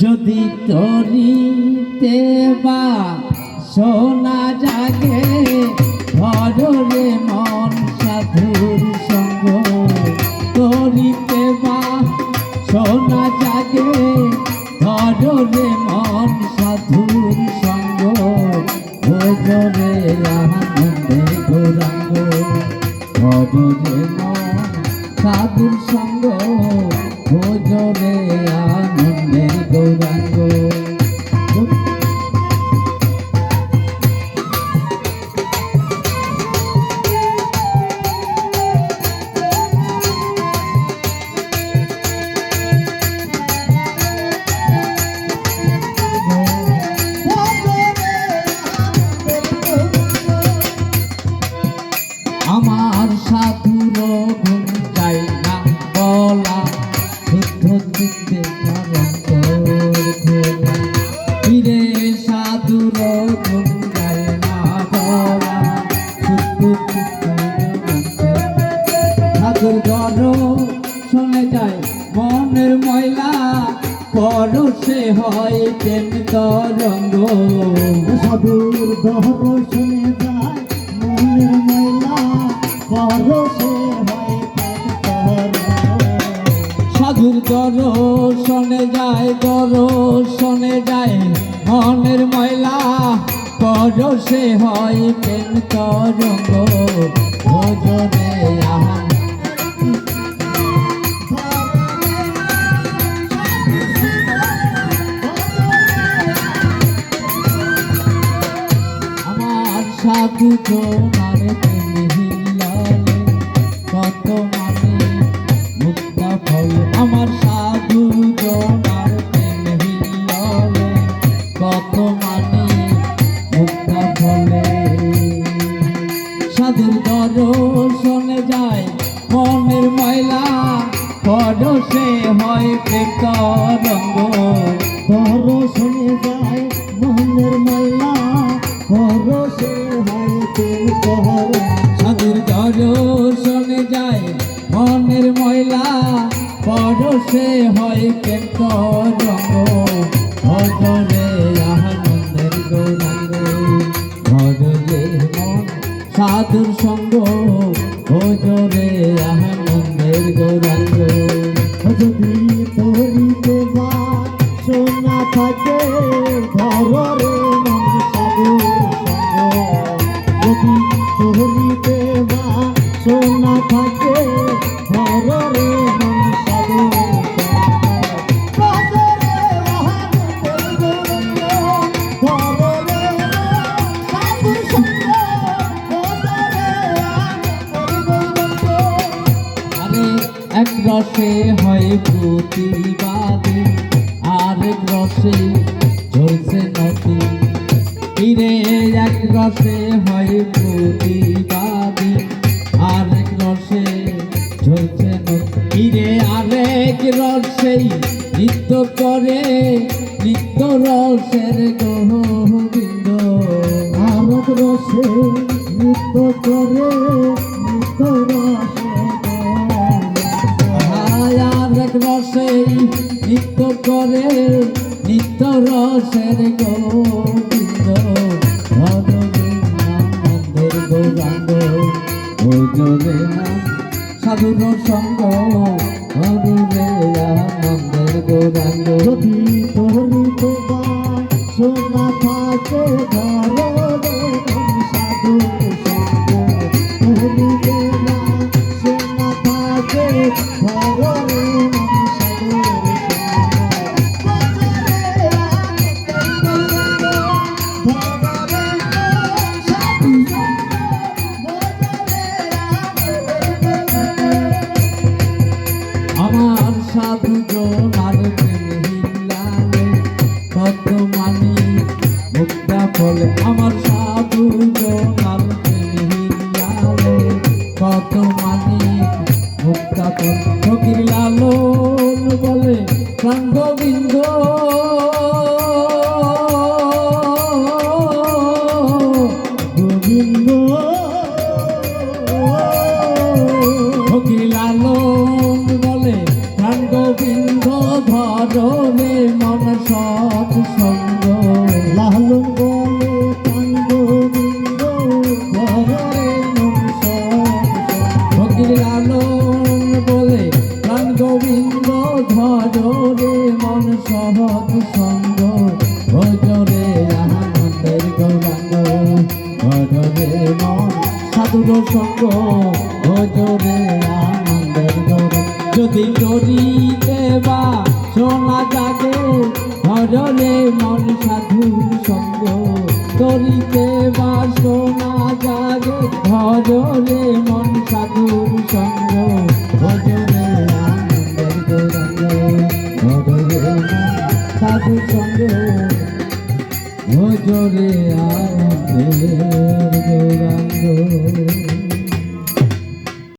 যদি তরিতে বা সোনা জাগে ধরে মন সাধুর সঙ্গ, তরিতে বা সোনা জাগে ধরে মন সাধুর সঙ্গ, ভোজরে আনন্দে গৌরাঙ্গ, ভোজরে মন সাধুর সঙ্গ, ভোজরে আনন্দের গৌরাঙ্গ। আমার সাধুর গুণ চাই না বলা, শুদ্ধ চিত্তে ফিরে সাধুর গুণ চাই না বলা, শুদ্ধ চিত্তে সাধুর গর শুনে যায় মনের ময়লা, পরশে হয় প্রেম তরঙ্গ, সাধুর দহর শুনে যায় মনের ময়লা, পরশে হয় সাধুর দর্শনে যায়, দর্শনে যায় মনের ময়লা, পরশে হয় প্রেম তরঙ্গ, ভোজনে আহান। আমার সাধু তোমার হিলালে কত মানে মুক্তা ফল, আমার সাধু তোমার হিলালে কত মানে মুক্তা ফলে, সাধুর দর্শনে যায় মনের ময়লা, পরশে হয় প্রেম তরঙ্গ, দর্শনে যায় মনের ময়লা, পরশে হয় প্রেম তরঙ্গ। সাধুর দর্শনে যায় মনের ময়লা, পরশে হয় প্রেম তরঙ্গ, ভজরে আনন্দের গৌরাঙ্গ, ভজরে মন সাধুর সঙ্গ, ভজরে আনন্দের গৌরাঙ্গ। যদি তরিতে বা সোনা থাকে ধরে মন সাধুর সঙ্গ, যদি তরিতে বা সোনা থাকে ধরে মন সাধুর এক রসে হয় প্রতিবাদী, আরেক রসে ঝরছে নদী, ফিরে এক রসে হয় প্রতিবাদী, আরেক রসে ঝরছে নদী, ফিরে আরেক রসেই নৃত্য করে নিত্য রসের গোবিন্দ, আরক রসে নৃত্য করে নৃত্য রসে আরেক রসে নৃত্য করে নিত্য রসের গোবিন্দ, আনন্দের গৌরাঙ্গ, ভোজরে সাধুর সঙ্গ, ভজরে আনন্দের গৌরাঙ্গ। যদি তরিতে বা সোনা থাকে ধরে মন সাধুর সঙ্গ, তরিতে বা সোনা থাকে ধরে মন সাধুর আমার সাধু জনার হিলালে কত মানি মুক্তা ফলে, আমার সাধু জনার হিলালে কত মানি মুক্তা ফল, ফকির লালন বলে প্রাণ গোবিন্দ, গোবিন্দ ফকির লালন ভজরে আনন্দের গৌরঙ্গ যদি করিতে বা সোনা জাগে ভজরে মন সাধুর সঙ্গ করিতে বা সোনা জাগে ভজরে মন সাধুর সঙ্গ ভজরে আনন্দের গৌরঙ্গ ভজরে মন সাধুর সঙ্গ ভজরে আনন্দের গৌরঙ্গ